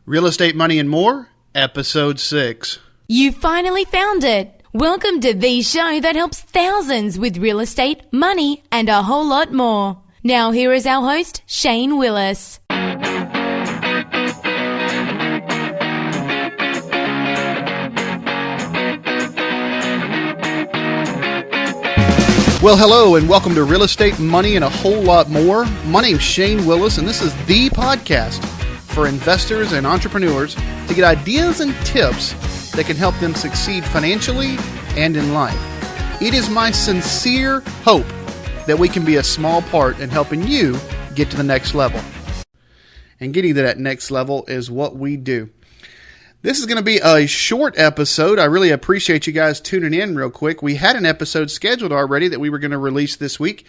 Real Estate, Money, and More, Episode 6. You finally found it. Welcome to the show that helps thousands with real estate, money, and a whole lot more. Now here is our host, Shane Willis. Well, hello, and welcome to Real Estate, Money, and a Whole Lot More. My name's Shane Willis, and this is the podcast for investors and entrepreneurs to get ideas and tips that can help them succeed financially and in life. It is my sincere hope that we can be a small part in helping you get to the next level. And getting to that next level is what we do. This is going to be a short episode. I really appreciate you guys tuning in real quick. We had an episode scheduled already that we were going to release this week,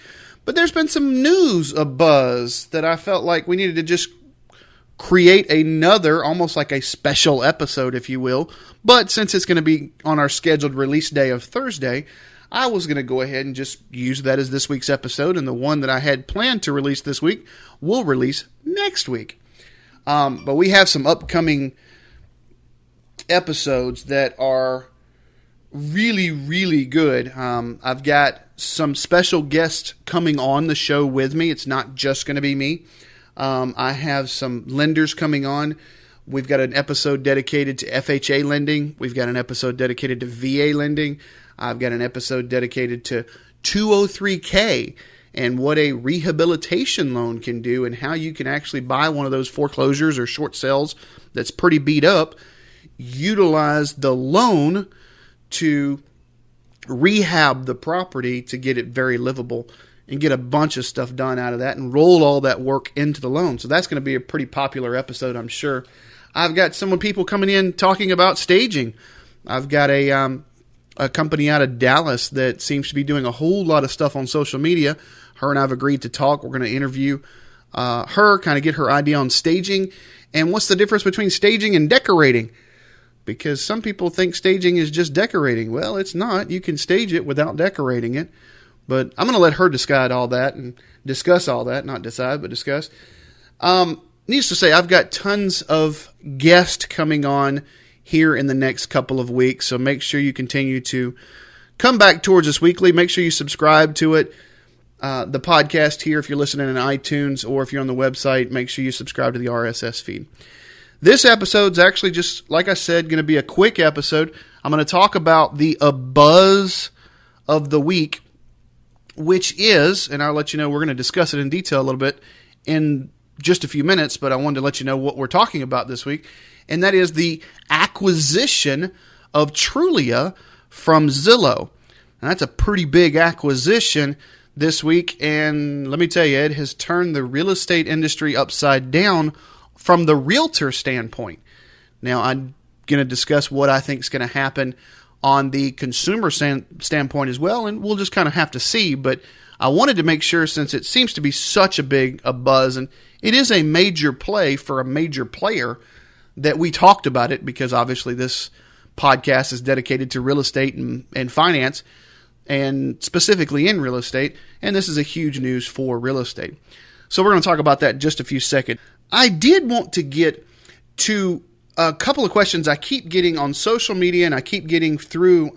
but there's been some news abuzz that I felt like we needed to just create another, almost like a special episode, if you will. But since it's going to be on our scheduled release day of Thursday, I was going to go ahead and just use that as this week's episode, and the one that I had planned to release this week will release next week. But we have some upcoming episodes that are really, really good. I've got some special guests coming on the show with me. It's not just going to be me. I have some lenders coming on. We've got an episode dedicated to FHA lending. We've got an episode dedicated to VA lending. I've got an episode dedicated to 203K and what a rehabilitation loan can do and how you can actually buy one of those foreclosures or short sales that's pretty beat up, utilize the loan to rehab the property to get it very livable and get a bunch of stuff done out of that and roll all that work into the loan. So that's going to be a pretty popular episode, I'm sure. I've got some people coming in talking about staging. I've got a company out of Dallas that seems to be doing a whole lot of stuff on social media. Her and I have agreed to talk. We're going to interview her, kind of get her idea on staging and what's the difference between staging and decorating. Because some people think staging is just decorating. Well, it's not. You can stage it without decorating it. But I'm going to let her decide all that and discuss all that. Not decide, but discuss. Needless to say, I've got tons of guests coming on here in the next couple of weeks. So make sure you continue to come back towards us weekly. Make sure you subscribe to it. The podcast here, if you're listening in iTunes or if you're on the website, make sure you subscribe to the RSS feed. This episode's actually just, like I said, going to be a quick episode. I'm going to talk about the buzz of the week, which is, and I'll let you know, we're going to discuss it in detail a little bit in just a few minutes, but I wanted to let you know what we're talking about this week, and that is the acquisition of Trulia from Zillow. And that's a pretty big acquisition this week, and let me tell you, it has turned the real estate industry upside down from the realtor standpoint. Now, I'm going to discuss what I think is going to happen on the consumer standpoint as well, and we'll just kind of have to see. But I wanted to make sure, since it seems to be such a big buzz, and it is a major play for a major player, that we talked about it, because obviously this podcast is dedicated to real estate and finance, and specifically in real estate, and this is a huge news for real estate. So we're going to talk about that in just a few seconds. I did want to get to a couple of questions I keep getting on social media and I keep getting through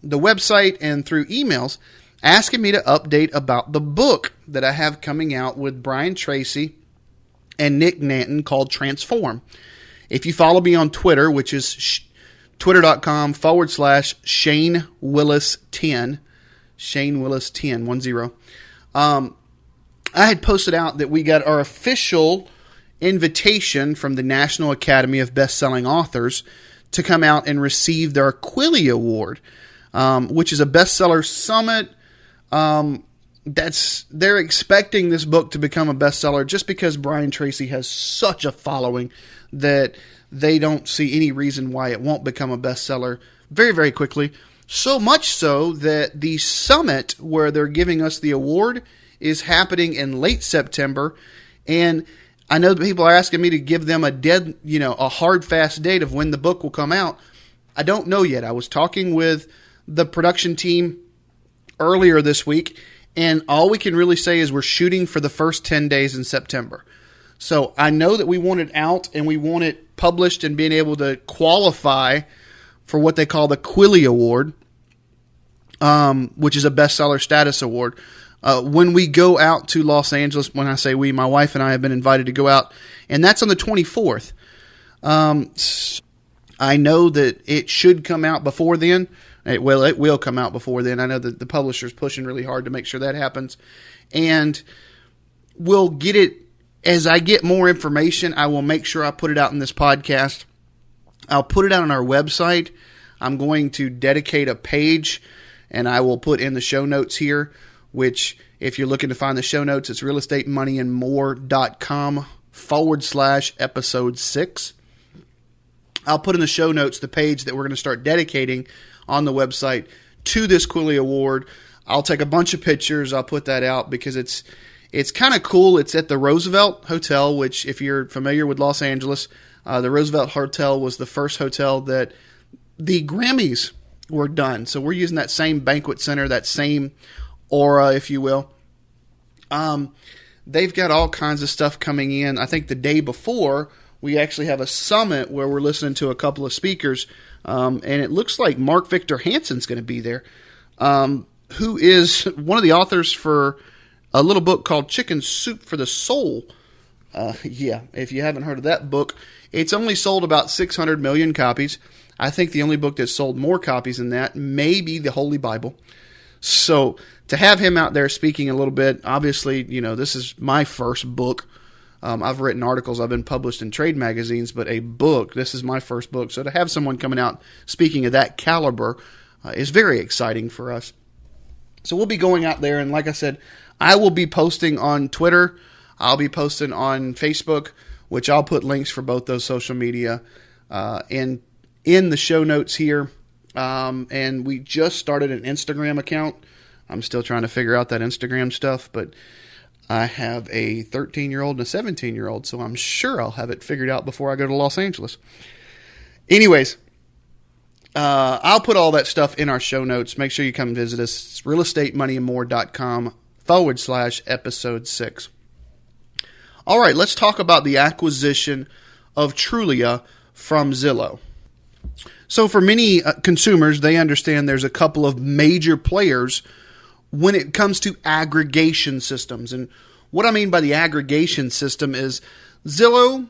the website and through emails asking me to update about the book that I have coming out with Brian Tracy and Nick Nanton called Transform. If you follow me on Twitter, which is twitter.com/Shane Willis 10, Shane Willis 10, I had posted out that we got our official invitation from the National Academy of Best-Selling Authors to come out and receive their Quilly Award, which is a bestseller summit. They're expecting this book to become a bestseller just because Brian Tracy has such a following that they don't see any reason why it won't become a bestseller very, very quickly. So much so that the summit where they're giving us the award is happening in late September, and I know that people are asking me to give them a hard, fast date of when the book will come out. I don't know yet. I was talking with the production team earlier this week, and all we can really say is we're shooting for the first 10 days in September. So I know that we want it out, and we want it published and being able to qualify for what they call the Quilly Award, which is a bestseller status award. When we go out to Los Angeles, when I say we, my wife and I have been invited to go out, and that's on the 24th. I know that it should come out before then. It will come out before then. I know that the publisher's pushing really hard to make sure that happens. And we'll get it, as I get more information, I will make sure I put it out in this podcast. I'll put it out on our website. I'm going to dedicate a page, and I will put in the show notes here, which if you're looking to find the show notes, it's realestatemoneyandmore.com/episode 6. I'll put in the show notes the page that we're going to start dedicating on the website to this Quilly Award. I'll take a bunch of pictures. I'll put that out because it's kind of cool. It's at the Roosevelt Hotel, which if you're familiar with Los Angeles, the Roosevelt Hotel was the first hotel that the Grammys were done. So we're using that same banquet center, that same aura, if you will. They've got all kinds of stuff coming in. I think the day before, we actually have a summit where we're listening to a couple of speakers, and it looks like Mark Victor Hansen's going to be there, who is one of the authors for a little book called Chicken Soup for the Soul. If you haven't heard of that book, it's only sold about 600 million copies. I think the only book that's sold more copies than that may be the Holy Bible. So to have him out there speaking a little bit, obviously, this is my first book. I've written articles, I've been published in trade magazines, but a book, this is my first book. So to have someone coming out speaking of that caliber is very exciting for us. So we'll be going out there, and like I said, I will be posting on Twitter. I'll be posting on Facebook, which I'll put links for both those social media in the show notes here. And we just started an Instagram account. I'm still trying to figure out that Instagram stuff, but I have a 13-year-old and a 17-year-old, so I'm sure I'll have it figured out before I go to Los Angeles. Anyways, I'll put all that stuff in our show notes. Make sure you come visit us. It's realestatemoneyandmore.com/episode 6. All right, let's talk about the acquisition of Trulia from Zillow. So for many consumers, they understand there's a couple of major players when it comes to aggregation systems. And what I mean by the aggregation system is Zillow,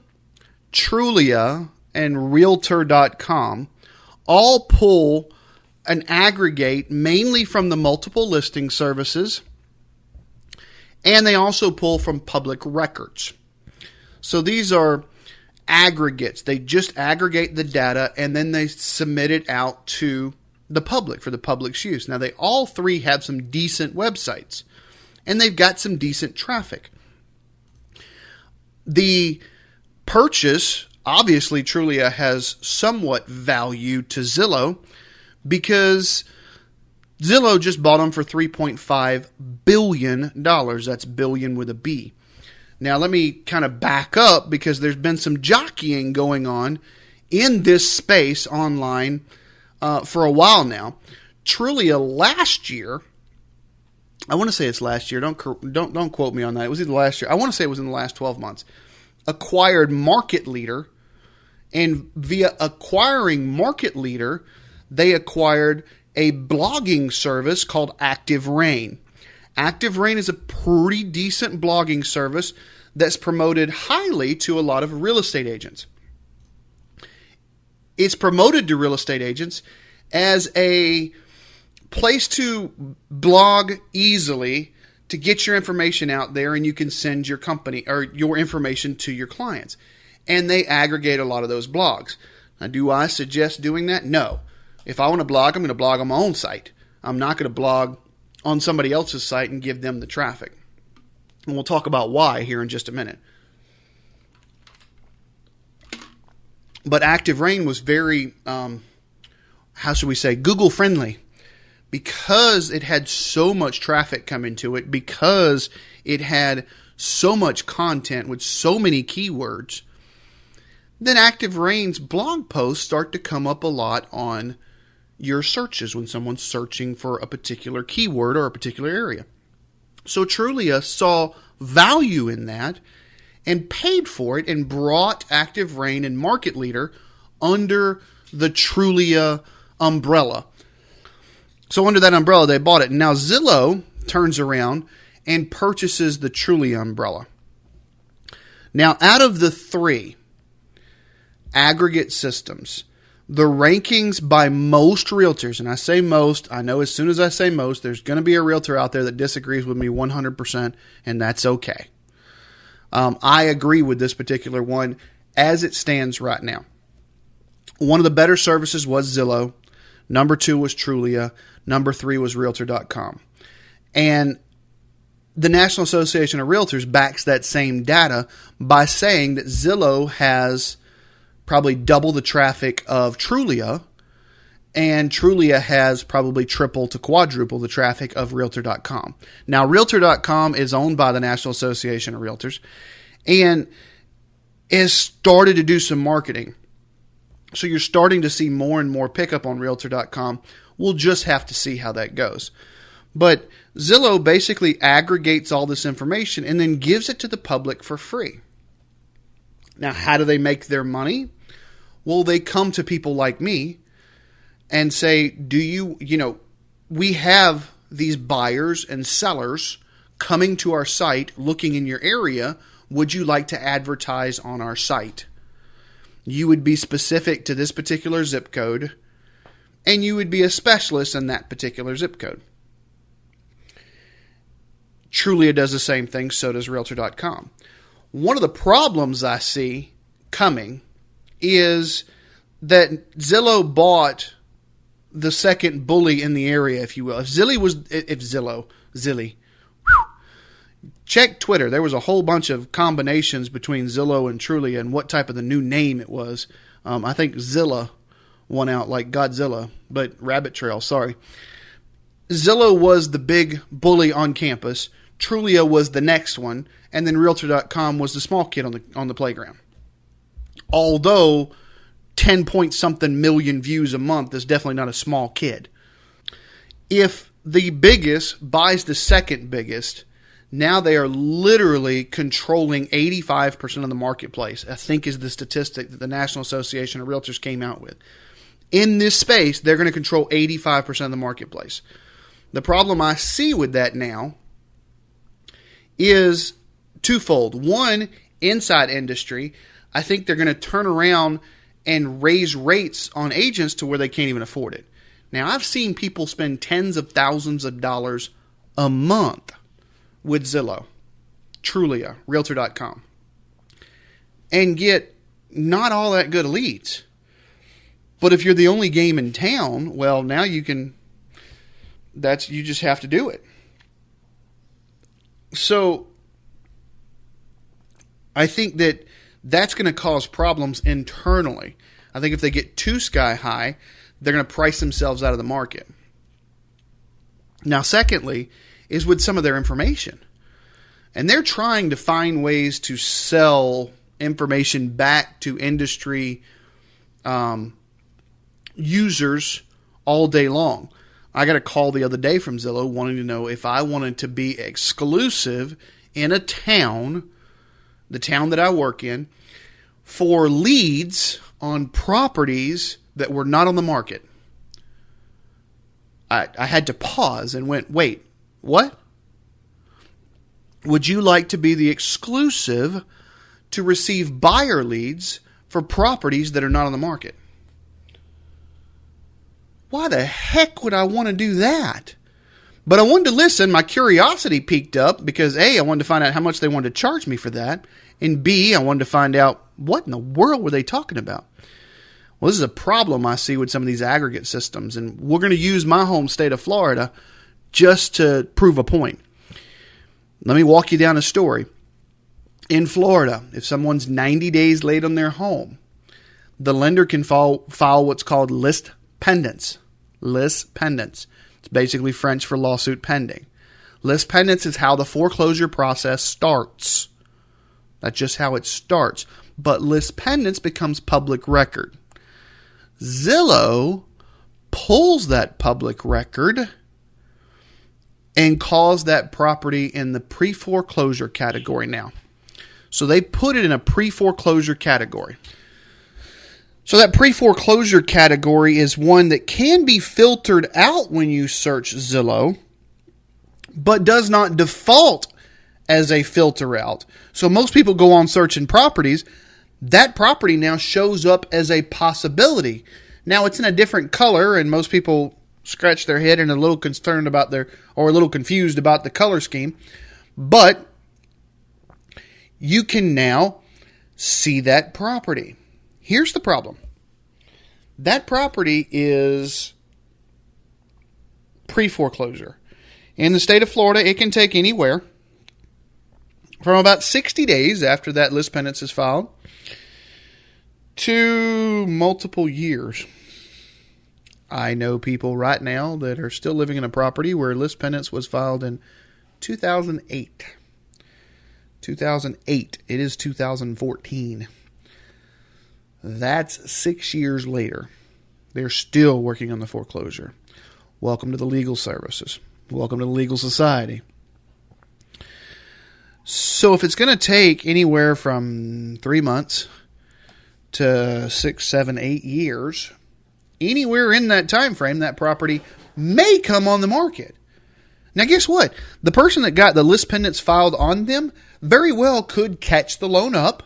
Trulia, and Realtor.com all pull and aggregate mainly from the multiple listing services, and they also pull from public records. So these are aggregates. They just aggregate the data and then they submit it out to the public for the public's use. Now, they all three have some decent websites, and they've got some decent traffic. The purchase, obviously, Trulia has somewhat value to Zillow because Zillow just bought them for $3.5 billion. That's billion with a B. Now, let me kind of back up because there's been some jockeying going on in this space online for a while now. Trulia last year, I want to say it's last year. Don't quote me on that. It was either last year. I want to say it was in the last 12 months. Acquired Market Leader, and via acquiring Market Leader, they acquired a blogging service called Active Rain. Active Rain is a pretty decent blogging service that's promoted highly to a lot of real estate agents. It's promoted to real estate agents as a place to blog easily to get your information out there, and you can send your company or your information to your clients. And they aggregate a lot of those blogs. Now, do I suggest doing that? No. If I want to blog, I'm going to blog on my own site. I'm not going to blog on somebody else's site and give them the traffic. And we'll talk about why here in just a minute. But Active Rain was very, Google friendly, because it had so much traffic coming to it, because it had so much content with so many keywords. Then Active Rain's blog posts start to come up a lot on your searches when someone's searching for a particular keyword or a particular area. So Trulia saw value in that, and paid for it and brought Active Rain and Market Leader under the Trulia umbrella. So under that umbrella, they bought it. And now Zillow turns around and purchases the Trulia umbrella. Now, out of the three aggregate systems, the rankings by most realtors, and I say most, I know as soon as I say most, there's going to be a realtor out there that disagrees with me 100%, and that's okay. I agree with this particular one as it stands right now. One of the better services was Zillow. Number 2 was Trulia. Number 3 was Realtor.com. And the National Association of Realtors backs that same data by saying that Zillow has probably double the traffic of Trulia, and Trulia has probably triple to quadruple the traffic of Realtor.com. Now, Realtor.com is owned by the National Association of Realtors and has started to do some marketing. So you're starting to see more and more pickup on Realtor.com. We'll just have to see how that goes. But Zillow basically aggregates all this information and then gives it to the public for free. Now, how do they make their money? Well, they come to people like me and say, we have these buyers and sellers coming to our site looking in your area. Would you like to advertise on our site? You would be specific to this particular zip code, and you would be a specialist in that particular zip code. Trulia does the same thing, so does Realtor.com. One of the problems I see coming is that Zillow bought the second bully in the area, if you will. Check Twitter. There was a whole bunch of combinations between Zillow and Trulia and what type of the new name it was. I think Zilla won out like Godzilla, but Rabbit Trail, sorry. Zillow was the big bully on campus. Trulia was the next one. And then Realtor.com was the small kid on the playground. Although 10 point something million views a month is definitely not a small kid. If the biggest buys the second biggest, now they are literally controlling 85% of the marketplace, I think is the statistic that the National Association of Realtors came out with. In this space, they're going to control 85% of the marketplace. The problem I see with that now is twofold. One, inside industry, I think they're going to turn around and raise rates on agents to where they can't even afford it. Now, I've seen people spend tens of thousands of dollars a month with Zillow, Trulia, Realtor.com, and get not all that good leads. But if you're the only game in town, well, now you just have to do it. So I think that's going to cause problems internally. I think if they get too sky high, they're going to price themselves out of the market. Now, secondly, is with some of their information. And they're trying to find ways to sell information back to industry users all day long. I got a call the other day from Zillow wanting to know if I wanted to be exclusive in a town, the town that I work in, for leads on properties that were not on the market. I had to pause and went, wait, what? Would you like to be the exclusive to receive buyer leads for properties that are not on the market? Why the heck would I want to do that? But I wanted to listen. My curiosity piqued up because A, I wanted to find out how much they wanted to charge me for that. And B, I wanted to find out what in the world were they talking about? Well, this is a problem I see with some of these aggregate systems. And we're going to use my home state of Florida just to prove a point. Let me walk you down a story. In Florida, if someone's 90 days late on their home, the lender can file what's called list pendants. List pendants. It's basically French for lawsuit pending. List pendants is how the foreclosure process starts. That's just how it starts. But list pendants becomes public record. Zillow pulls that public record and calls that property in the pre-foreclosure category now. So they put it in a pre-foreclosure category. So that pre-foreclosure category is one that can be filtered out when you search Zillow, but does not default as a filter out. So most people go on searching properties. That property now shows up as a possibility. Now it's in a different color, and most people scratch their head and are a little concerned about or a little confused about the color scheme. But you can now see that property. Here's the problem. That property is pre-foreclosure. In the state of Florida, it can take anywhere from about 60 days after that list pendants is filed to multiple years. I know people right now that are still living in a property where list pendants was filed in 2008. 2008. It is 2014. That's 6 years later. They're still working on the foreclosure. Welcome to the legal services. Welcome to the legal society. So if it's going to take anywhere from 3 months to 6, 7, 8 years, anywhere in that time frame, that property may come on the market. Now, guess what? The person that got the list pendants filed on them very well could catch the loan up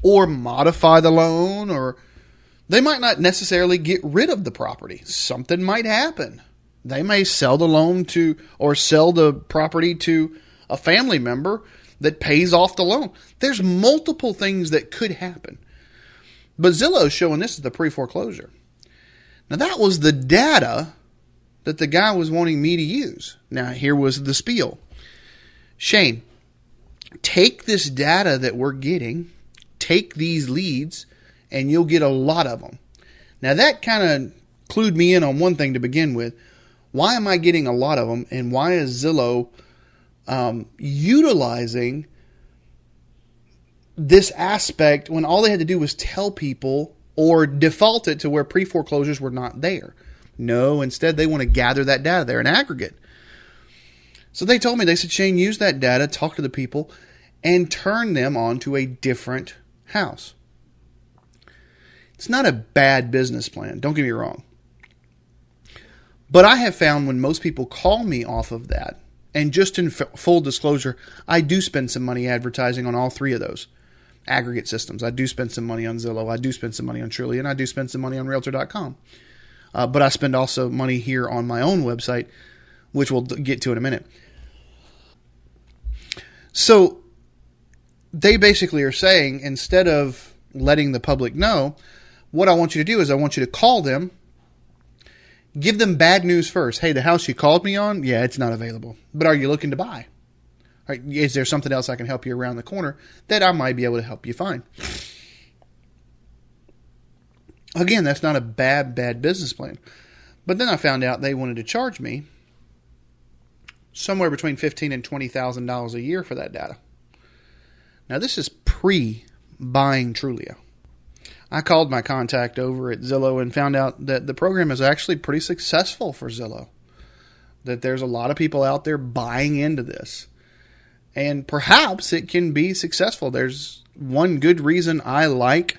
or modify the loan, or they might not necessarily get rid of the property. Something might happen. They may sell the loan to, or sell the property to a family member that pays off the loan. There's multiple things that could happen. But Zillow is showing this is the pre-foreclosure. Now, that was the data that the guy was wanting me to use. Now, here was the spiel. Shane, take this data that we're getting, take these leads, and you'll get a lot of them. Now, that kind of clued me in on one thing to begin with. Why am I getting a lot of them, and why is Zillow utilizing this aspect when all they had to do was tell people or default it to where pre-foreclosures were not there? No, instead they want to gather that data there in aggregate. So they told me, they said, Shane, use that data, talk to the people, and turn them onto a different house. It's not a bad business plan, don't get me wrong. But I have found when most people call me off of that, and just in full disclosure, I do spend some money advertising on all three of those aggregate systems. I do spend some money on Zillow, I do spend some money on Trulia, and I do spend some money on Realtor.com. But I spend also money here on my own website, which we'll get to in a minute. So they basically are saying, instead of letting the public know, what I want you to do is I want you to call them, give them bad news first. Hey, the house you called me on, yeah, it's not available. But are you looking to buy? Is there something else I can help you around the corner that I might be able to help you find? Again, that's not a bad business plan. But then I found out they wanted to charge me somewhere between $15,000 and $20,000 a year for that data. Now, this is pre-buying Trulia. I called my contact over at Zillow and found out that the program is actually pretty successful for Zillow. That there's a lot of people out there buying into this. And perhaps it can be successful. There's one good reason I like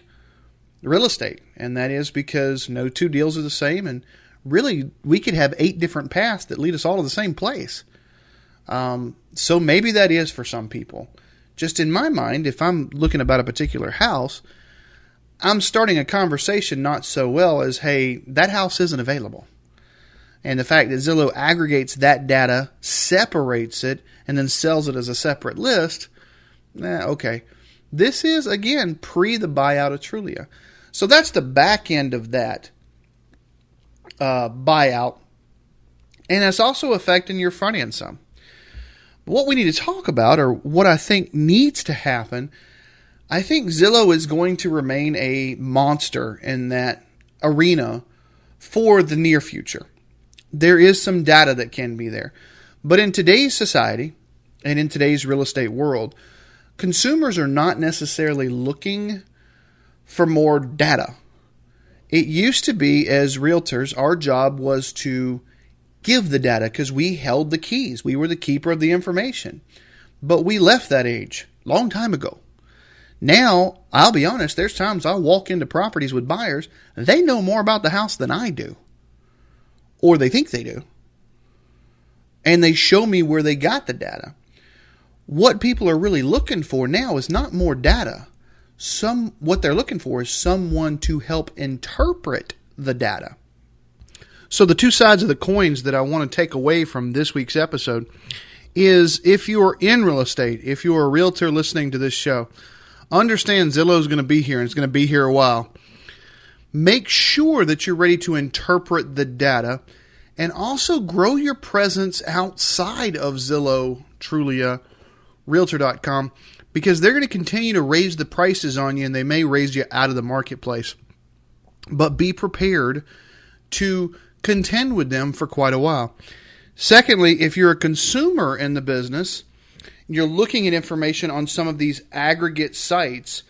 real estate, and that is because no two deals are the same, and really we could have 8 different paths that lead us all to the same place. So maybe that is for some people. Just in my mind, if I'm looking about a particular house, I'm starting a conversation not so well as, hey, that house isn't available. And the fact that Zillow aggregates that data, separates it, and then sells it as a separate list, okay. This is, again, pre the buyout of Trulia. So that's the back end of that buyout. And it's also affecting your front end some. What we need to talk about, or what I think needs to happen, I think Zillow is going to remain a monster in that arena for the near future. There is some data that can be there. But in today's society, and in today's real estate world, consumers are not necessarily looking for more data. It used to be, as realtors, our job was to give the data because we held the keys. We were the keeper of the information. But we left that age long time ago. Now, I'll be honest, there's times I'll walk into properties with buyers, they know more about the house than I do. Or they think they do. And they show me where they got the data. What people are really looking for now is not more data. What they're looking for is someone to help interpret the data. So the two sides of the coins that I want to take away from this week's episode is, if you're in real estate, if you're a realtor listening to this show, understand Zillow is going to be here, and it's going to be here a while. Make sure that you're ready to interpret the data, and also grow your presence outside of Zillow Trulia, Realtor.com, because they're going to continue to raise the prices on you, and they may raise you out of the marketplace. But be prepared to contend with them for quite a while. Secondly, if you're a consumer in the business, you're looking at information on some of these aggregate sites,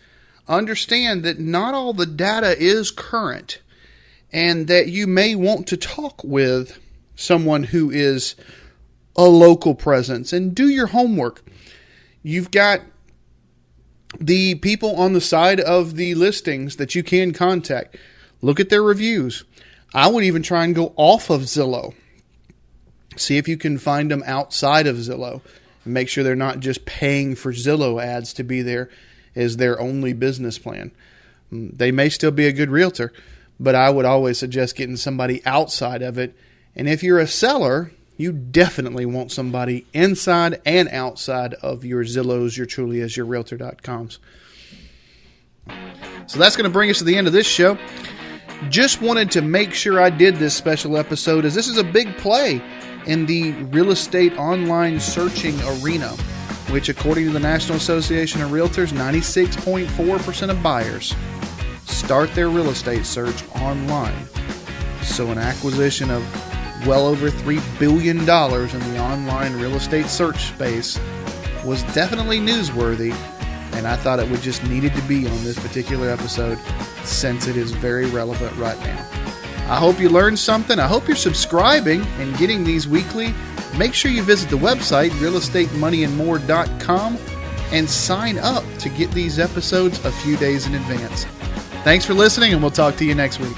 understand that not all the data is current, and that you may want to talk with someone who is a local presence and do your homework. You've got the people on the side of the listings that you can contact. Look at their reviews. I would even try and go off of Zillow. See if you can find them outside of Zillow. And make sure they're not just paying for Zillow ads to be there as their only business plan. They may still be a good realtor, but I would always suggest getting somebody outside of it. And if you're a seller, you definitely want somebody inside and outside of your Zillows, your Trulias, your Realtor.coms. So that's going to bring us to the end of this show. Just wanted to make sure I did this special episode, as this is a big play in the real estate online searching arena, which, according to the National Association of Realtors, 96.4% of buyers start their real estate search online. So an acquisition of well over $3 billion in the online real estate search space was definitely newsworthy, and I thought it would just needed to be on this particular episode, since it is very relevant right now. I hope you learned something. I hope you're subscribing and getting these weekly. Make sure you visit the website, realestatemoneyandmore.com, and sign up to get these episodes a few days in advance. Thanks for listening, and we'll talk to you next week.